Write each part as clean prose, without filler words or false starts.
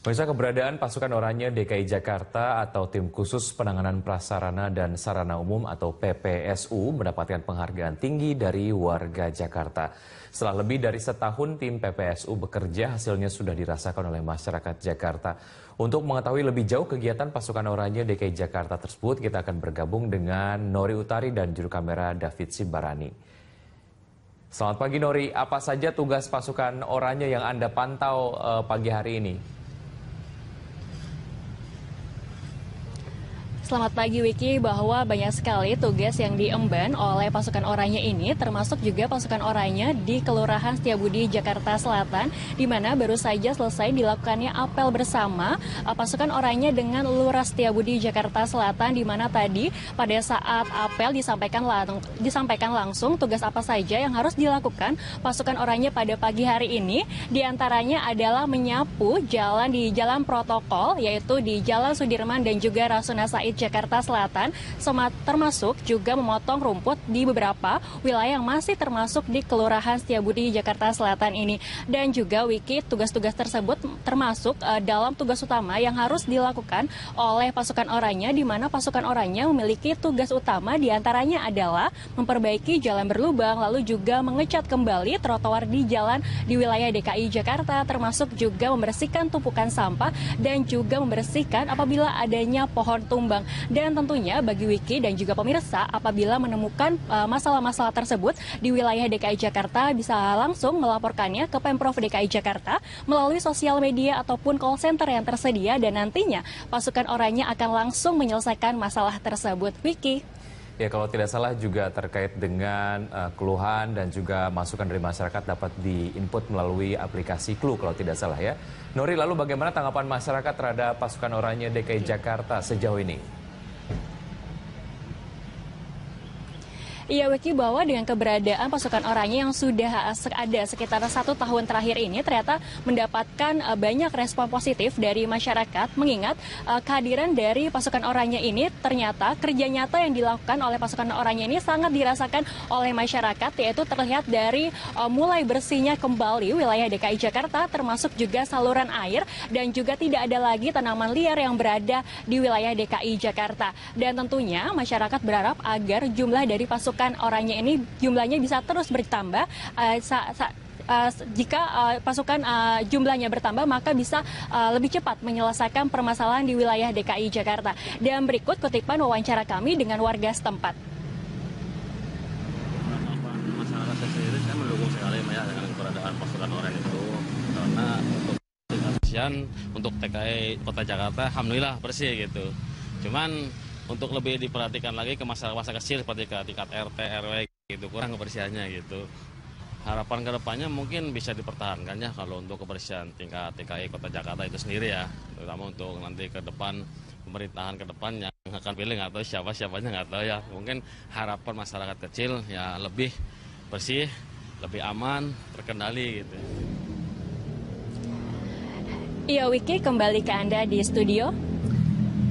Pemirsa, keberadaan pasukan oranye DKI Jakarta atau Tim Khusus Penanganan Prasarana dan Sarana Umum atau PPSU mendapatkan penghargaan tinggi dari warga Jakarta. Setelah lebih dari setahun tim PPSU bekerja, hasilnya sudah dirasakan oleh masyarakat Jakarta. Untuk mengetahui lebih jauh kegiatan pasukan oranye DKI Jakarta tersebut, kita akan bergabung dengan Nori Utari dan juru kamera David Sibarani. Selamat pagi Nori, apa saja tugas pasukan oranye yang Anda pantau pagi hari ini? Selamat pagi Wiki, bahwa banyak sekali tugas yang diemban oleh pasukan oranye ini, termasuk juga pasukan oranye di Kelurahan Setiabudi, Jakarta Selatan, di mana baru saja selesai dilakukannya apel bersama pasukan oranye dengan Lurah Setiabudi, Jakarta Selatan, di mana tadi pada saat apel disampaikan langsung tugas apa saja yang harus dilakukan pasukan oranye pada pagi hari ini. Di antaranya adalah menyapu jalan di jalan protokol, yaitu di Jalan Sudirman dan juga Rasuna Said, Jakarta Selatan, termasuk juga memotong rumput di beberapa wilayah yang masih termasuk di Kelurahan Setiabudi, Jakarta Selatan ini. Dan juga Wiki, tugas-tugas tersebut termasuk dalam tugas utama yang harus dilakukan oleh pasukan oranye, di mana pasukan oranye memiliki tugas utama diantaranya adalah memperbaiki jalan berlubang, lalu juga mengecat kembali trotoar di jalan di wilayah DKI Jakarta, termasuk juga membersihkan tumpukan sampah dan juga membersihkan apabila adanya pohon tumbang. Dan tentunya bagi Wiki dan juga pemirsa, apabila menemukan masalah-masalah tersebut di wilayah DKI Jakarta, bisa langsung melaporkannya ke Pemprov DKI Jakarta melalui sosial media ataupun call center yang tersedia, dan nantinya pasukan oranye akan langsung menyelesaikan masalah tersebut. Wiki. Ya, kalau tidak salah juga terkait dengan keluhan dan juga masukan dari masyarakat dapat diinput melalui aplikasi Clue kalau tidak salah ya. Nori, lalu bagaimana tanggapan masyarakat terhadap pasukan oranye DKI Jakarta sejauh ini? Iya Wiki, bahwa dengan keberadaan pasukan oranye yang sudah ada sekitar 1 tahun terakhir ini ternyata mendapatkan banyak respon positif dari masyarakat, mengingat kehadiran dari pasukan oranye ini ternyata kerja nyata yang dilakukan oleh pasukan oranye ini sangat dirasakan oleh masyarakat, yaitu terlihat dari mulai bersihnya kembali wilayah DKI Jakarta, termasuk juga saluran air, dan juga tidak ada lagi tanaman liar yang berada di wilayah DKI Jakarta. Dan tentunya masyarakat berharap agar jumlah dari pasukan oranye ini jumlahnya bisa terus bertambah. Jika pasukan jumlahnya bertambah, maka bisa lebih cepat menyelesaikan permasalahan di wilayah DKI Jakarta. Dan berikut kutipan wawancara kami dengan warga setempat. Masyarakat sendiri saya mendukung sekali ya dengan keberadaan pasukan oranye itu, karena untuk kebersihan untuk TKI Kota Jakarta alhamdulillah bersih gitu. Cuman untuk lebih diperhatikan lagi ke masyarakat kecil seperti ke tingkat RT, RW gitu, kurang kebersihannya gitu. Harapan kedepannya mungkin bisa dipertahankan ya kalau untuk kebersihan tingkat TKI Kota Jakarta itu sendiri ya, terutama untuk nanti ke depan pemerintahan ke depan yang akan pilih, nggak tahu siapanya nggak tahu ya. Mungkin harapan masyarakat kecil ya lebih bersih, lebih aman, terkendali gitu. Iya Wiki, kembali ke Anda di studio.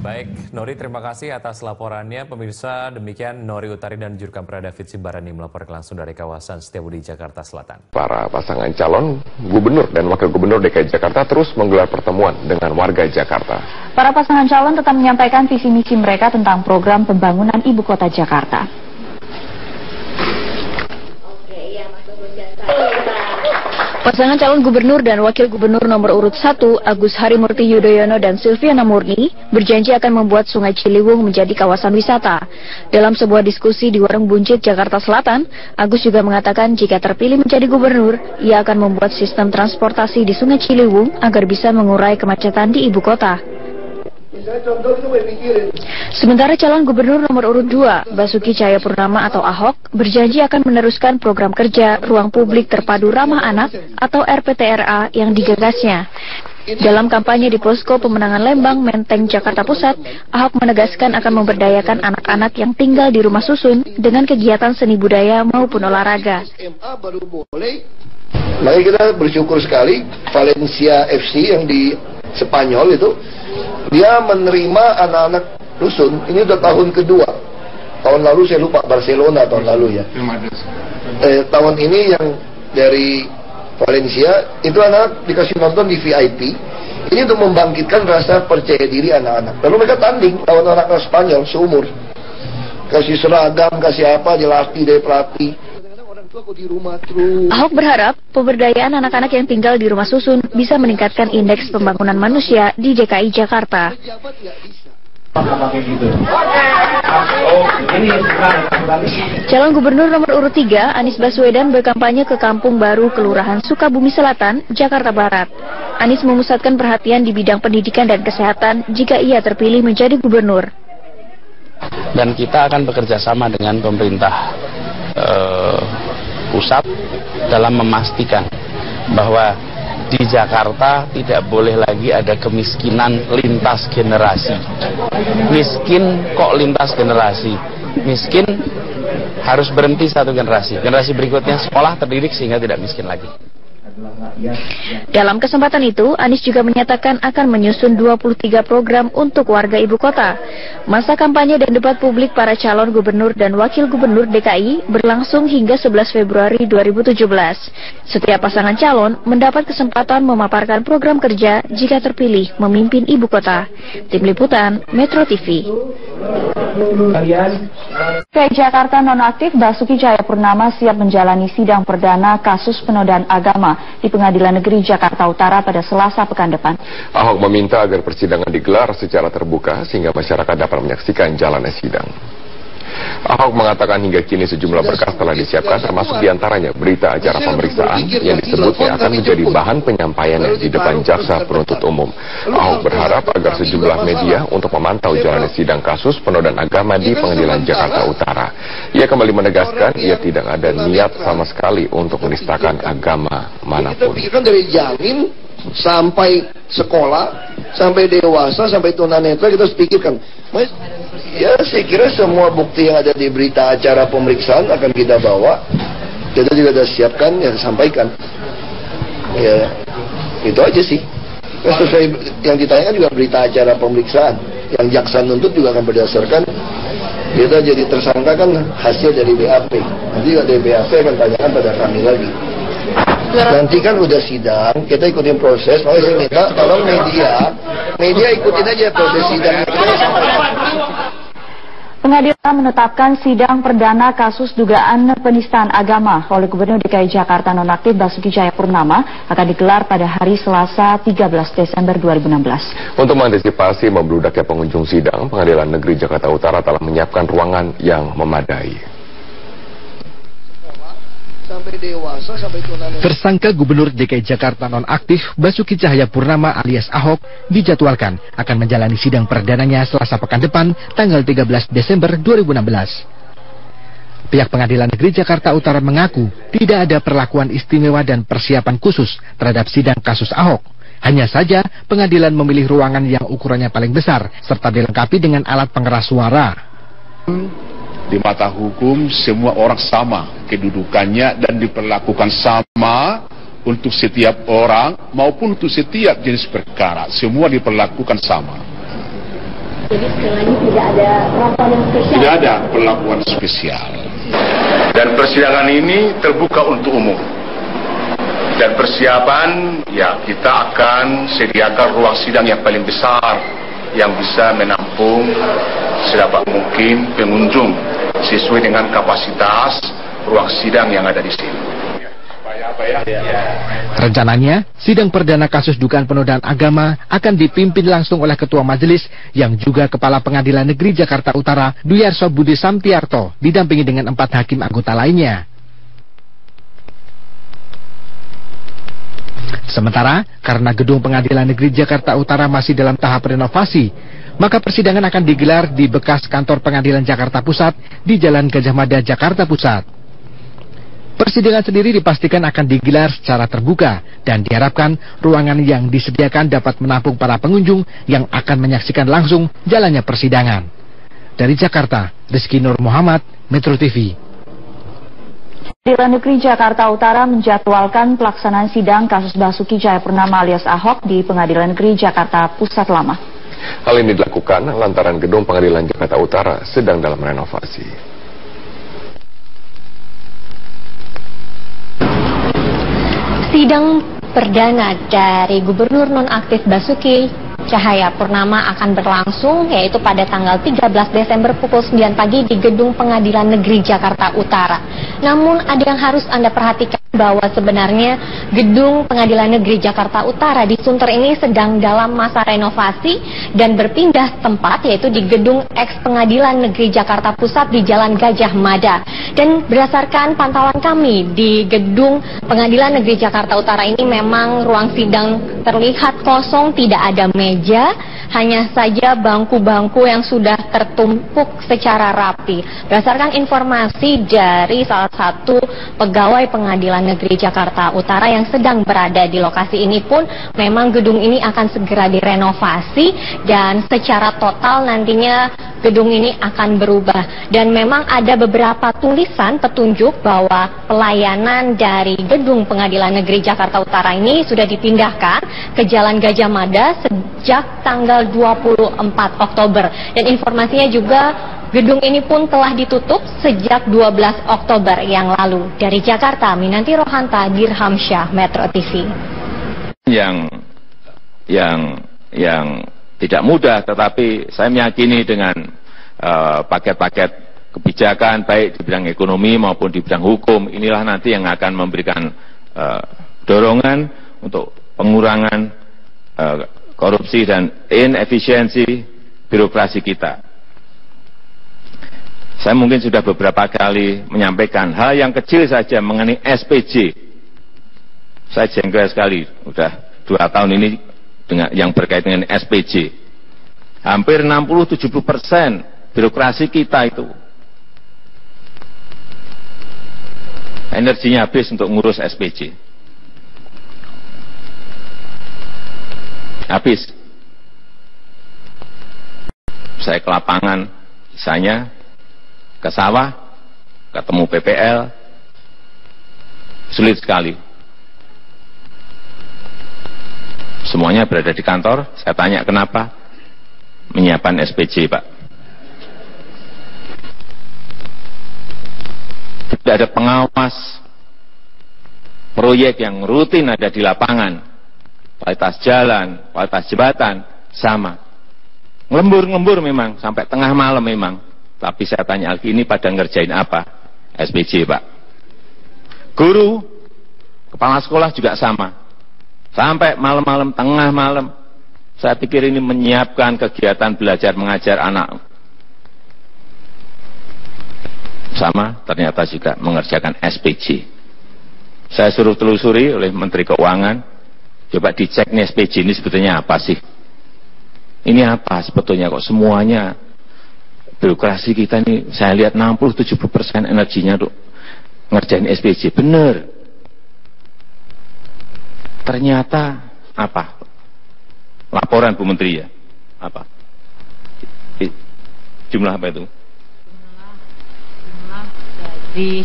Baik, Nori, terima kasih atas laporannya. Pemirsa, demikian Nori Utari dan juru kamera David Sibarani melaporkan langsung dari kawasan Setiabudi, Jakarta Selatan. Para pasangan calon gubernur dan wakil gubernur DKI Jakarta terus menggelar pertemuan dengan warga Jakarta. Para pasangan calon tetap menyampaikan visi misi mereka tentang program pembangunan ibu kota Jakarta. Pasangan calon gubernur dan wakil gubernur nomor urut 1, Agus Harimurti Yudhoyono dan Silviana Murni, berjanji akan membuat Sungai Ciliwung menjadi kawasan wisata. Dalam sebuah diskusi di Warung Buncit, Jakarta Selatan, Agus juga mengatakan jika terpilih menjadi gubernur, ia akan membuat sistem transportasi di Sungai Ciliwung agar bisa mengurai kemacetan di ibu kota. Sementara calon gubernur nomor urut 2, Basuki Cahayapurnama atau Ahok, berjanji akan meneruskan program kerja Ruang Publik Terpadu Ramah Anak atau RPTRA yang digagasnya. Dalam kampanye di Posko Pemenangan Lembang, Menteng, Jakarta Pusat, Ahok menegaskan akan memberdayakan anak-anak yang tinggal di rumah susun dengan kegiatan seni budaya maupun olahraga. Maka kita bersyukur sekali Valencia FC yang di Spanyol itu, dia menerima anak-anak dusun. Ini udah tahun kedua. Tahun lalu saya lupa, Barcelona tahun lalu ya. Tahun ini yang dari Valencia, itu anak dikasih nonton di VIP. Ini untuk membangkitkan rasa percaya diri anak-anak. Lalu mereka tanding lawan anak-anak Spanyol seumur. Kasih seragam, kasih apa, dilatih dari pelatih. Ahok berharap pemberdayaan anak-anak yang tinggal di rumah susun bisa meningkatkan indeks pembangunan manusia di DKI Jakarta. Calon Gubernur nomor urut 3, Anies Baswedan berkampanye ke Kampung Baru, Kelurahan Sukabumi Selatan, Jakarta Barat. Anies memusatkan perhatian di bidang pendidikan dan kesehatan jika ia terpilih menjadi gubernur. Dan kita akan bekerja sama dengan pemerintah pusat dalam memastikan bahwa di Jakarta tidak boleh lagi ada kemiskinan lintas generasi. Miskin kok lintas generasi? Miskin harus berhenti satu generasi. Generasi berikutnya sekolah terdidik sehingga tidak miskin lagi. Dalam kesempatan itu, Anies juga menyatakan akan menyusun 23 program untuk warga ibu kota. Masa kampanye dan debat publik para calon gubernur dan wakil gubernur DKI berlangsung hingga 11 Februari 2017. Setiap pasangan calon mendapat kesempatan memaparkan program kerja jika terpilih memimpin ibu kota. Tim Liputan, Metro TV. DKI Jakarta nonaktif Basuki Cahayapurnama siap menjalani sidang perdana kasus penodaan agama di Pengadilan Negeri Jakarta Utara pada Selasa pekan depan. Ahok meminta agar persidangan digelar secara terbuka sehingga masyarakat dapat menyaksikan jalannya sidang. Ahok mengatakan hingga kini sejumlah berkas telah disiapkan, termasuk diantaranya berita acara pemeriksaan yang disebutnya akan menjadi bahan penyampaiannya di depan jaksa penuntut umum. Ahok berharap agar sejumlah media untuk memantau jalannya sidang kasus penodaan agama di Pengadilan Jakarta Utara. Ia kembali menegaskan ia tidak ada niat sama sekali untuk menistakan agama manapun. Kita dari janin sampai sekolah, sampai dewasa, sampai tunanetra kita harus pikirkan. Ya, saya kira semua bukti yang ada di berita acara pemeriksaan akan kita bawa. Kita juga sudah siapkan, ya sampaikan. Ya, itu aja sih. Sesuai yang ditanyakan juga berita acara pemeriksaan. Yang jaksa nuntut juga akan berdasarkan kita jadi tersangka kan hasil dari BAP. Nanti dari BAP akan tanyakan pada kami lagi. Nanti kan udah sidang, kita ikutin proses. Makanya saya minta tolong media ikutin aja proses sidang. Pengadilan menetapkan sidang perdana kasus dugaan penistaan agama oleh Gubernur DKI Jakarta nonaktif Basuki Cahayapurnama akan digelar pada hari Selasa 13 Desember 2016. Untuk mengantisipasi membludaknya pengunjung sidang, Pengadilan Negeri Jakarta Utara telah menyiapkan ruangan yang memadai. Tersangka Gubernur DKI Jakarta nonaktif Basuki Cahayapurnama alias Ahok dijadwalkan akan menjalani sidang perdananya Selasa pekan depan tanggal 13 Desember 2016. Pihak Pengadilan Negeri Jakarta Utara mengaku tidak ada perlakuan istimewa dan persiapan khusus terhadap sidang kasus Ahok. Hanya saja pengadilan memilih ruangan yang ukurannya paling besar serta dilengkapi dengan alat pengeras suara. Di mata hukum semua orang sama kedudukannya dan diperlakukan sama untuk setiap orang maupun untuk setiap jenis perkara. Semua diperlakukan sama. Jadi sekali lagi tidak ada perlakuan yang spesial? Tidak ada perlakuan spesial. Dan persidangan ini terbuka untuk umum. Dan persiapan ya kita akan sediakan ruang sidang yang paling besar yang bisa menampung sedapat mungkin pengunjung sesuai dengan kapasitas ruang sidang yang ada di sini. Rencananya, sidang perdana kasus dugaan penodaan agama akan dipimpin langsung oleh Ketua Majelis yang juga Kepala Pengadilan Negeri Jakarta Utara, Duyarso Budi Samtiarto, didampingi dengan 4 hakim anggota lainnya. Sementara, karena gedung Pengadilan Negeri Jakarta Utara masih dalam tahap renovasi, maka persidangan akan digelar di bekas kantor Pengadilan Jakarta Pusat di Jalan Gajah Mada, Jakarta Pusat. Persidangan sendiri dipastikan akan digelar secara terbuka dan diharapkan ruangan yang disediakan dapat menampung para pengunjung yang akan menyaksikan langsung jalannya persidangan. Dari Jakarta, Rizky Nur Muhammad, Metro TV. Pengadilan Negeri Jakarta Utara menjadwalkan pelaksanaan sidang kasus Basuki Cahayapurnama alias Ahok di Pengadilan Negeri Jakarta Pusat Lama. Hal ini dilakukan lantaran gedung Pengadilan Jakarta Utara sedang dalam renovasi. Sidang perdana dari Gubernur nonaktif Basuki Cahayapurnama akan berlangsung, yaitu pada tanggal 13 Desember pukul 9 pagi di Gedung Pengadilan Negeri Jakarta Utara. Namun ada yang harus Anda perhatikan, bahwa sebenarnya Gedung Pengadilan Negeri Jakarta Utara di Sunter ini sedang dalam masa renovasi dan berpindah tempat, yaitu di Gedung Eks Pengadilan Negeri Jakarta Pusat di Jalan Gajah Mada. Dan berdasarkan pantauan kami di Gedung Pengadilan Negeri Jakarta Utara ini, memang ruang sidang terlihat kosong, tidak ada meja, hanya saja bangku-bangku yang sudah tertumpuk secara rapi. Berdasarkan informasi dari salah satu pegawai Pengadilan Negeri Jakarta Utara yang sedang berada di lokasi ini pun, memang gedung ini akan segera direnovasi dan secara total nantinya gedung ini akan berubah. Dan memang ada beberapa tulisan petunjuk bahwa pelayanan dari Gedung Pengadilan Negeri Jakarta Utara ini sudah dipindahkan ke Jalan Gajah Mada sejak tanggal 24 Oktober. Dan informasinya juga gedung ini pun telah ditutup sejak 12 Oktober yang lalu. Dari Jakarta, Minanti Rohanta, Dirhamsyah, Metro TV. Yang tidak mudah, tetapi saya meyakini dengan paket-paket kebijakan baik di bidang ekonomi maupun di bidang hukum, inilah nanti yang akan memberikan dorongan untuk pengurangan korupsi dan inefisiensi birokrasi kita. Saya mungkin sudah beberapa kali menyampaikan hal yang kecil saja mengenai SPJ. Saya jengkel sekali, udah 2 tahun ini dengan yang berkaitan dengan SPJ. Hampir 60-70% birokrasi kita itu energinya habis untuk ngurus SPJ. Habis. Saya ke lapangan, misalnya ke sawah, ketemu PPL, sulit sekali. Semuanya berada di kantor, saya tanya kenapa? Menyiapkan SPJ, Pak. Tidak ada pengawas proyek yang rutin ada di lapangan. Kualitas jalan, kualitas jembatan, sama. Ngelembur-ngelembur memang, sampai tengah malam memang. Tapi saya tanya lagi, ini pada ngerjain apa? SPJ, Pak. Guru, kepala sekolah juga sama. Sampai malam-malam, tengah malam. Saya pikir ini menyiapkan kegiatan belajar mengajar anak. Sama, ternyata juga mengerjakan SPJ. Saya suruh telusuri oleh Menteri Keuangan. Coba dicek nih SPJ ini sebetulnya apa sih? Ini apa sebetulnya kok semuanya birokrasi kita ini, saya lihat 60-70% energinya untuk ngerjain SPJ. Bener. Ternyata apa? Laporan Bu Menteri ya? Apa? Jumlah apa itu? Jumlah dari,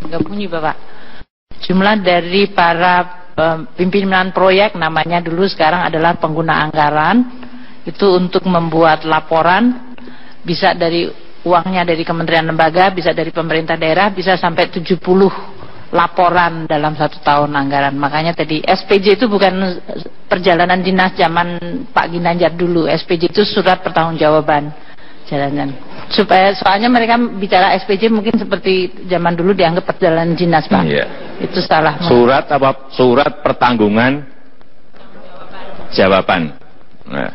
nggak bunyi Bapak. Jumlah dari para pimpinan proyek, namanya dulu, sekarang adalah pengguna anggaran, itu untuk membuat laporan, bisa dari uangnya dari kementerian lembaga, bisa dari pemerintah daerah, bisa sampai 70 laporan dalam 1 tahun anggaran. Makanya tadi SPJ itu bukan perjalanan dinas zaman Pak Ginanjar dulu. SPJ itu surat pertanggungjawaban jalanan. Soalnya mereka bicara SPJ mungkin seperti zaman dulu dianggap perjalanan dinas, Pak. Iya. Itu salah. Surat apa? Surat pertanggungan jawaban. Nah,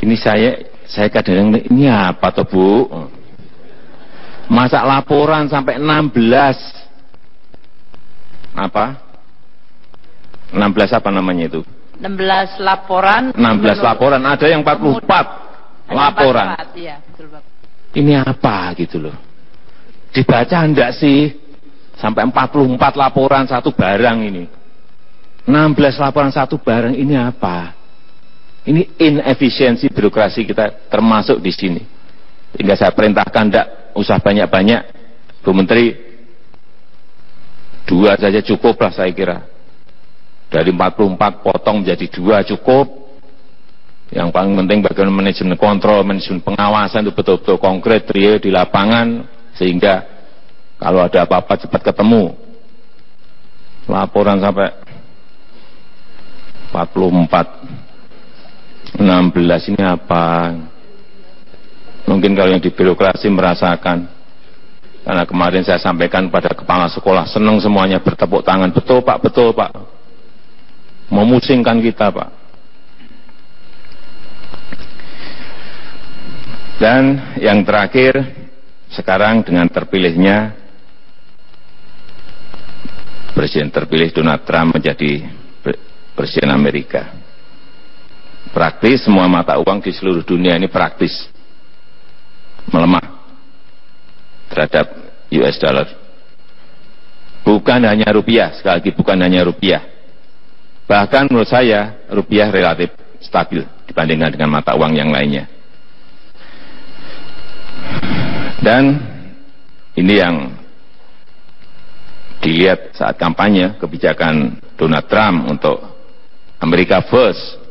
ini saya kadang ini apa toh Bu? Masa laporan sampai 16 apa? 16 apa namanya itu? 16 laporan. 16 laporan, ada yang 44 laporan. 44, iya, betul, Bapak. Ini apa gitu loh? Dibaca enggak sih? Sampai 44 laporan satu barang ini. 16 laporan satu barang, ini apa? Ini inefisiensi birokrasi kita termasuk di sini. Hingga saya perintahkan enggak usah banyak-banyak, Bu Menteri. 2 saja cukup lah saya kira. Dari 44 potong menjadi 2 cukup. Yang paling penting bagaimana manajemen kontrol, manajemen pengawasan itu betul-betul konkret, real di lapangan, sehingga kalau ada apa-apa cepat ketemu. Laporan sampai 16 ini apa? Mungkin kalau yang di birokrasi merasakan. Karena kemarin saya sampaikan pada kepala sekolah, senang semuanya bertepuk tangan. Betul Pak, betul Pak. Memusingkan kita Pak. Dan yang terakhir, sekarang dengan terpilihnya Presiden terpilih Donald Trump menjadi Presiden Amerika. Praktis semua mata uang di seluruh dunia ini praktis melemah terhadap US dollar. Bukan hanya rupiah, sekali lagi bukan hanya rupiah. Bahkan menurut saya rupiah relatif stabil dibandingkan dengan mata uang yang lainnya. Dan ini yang dilihat saat kampanye kebijakan Donald Trump untuk America First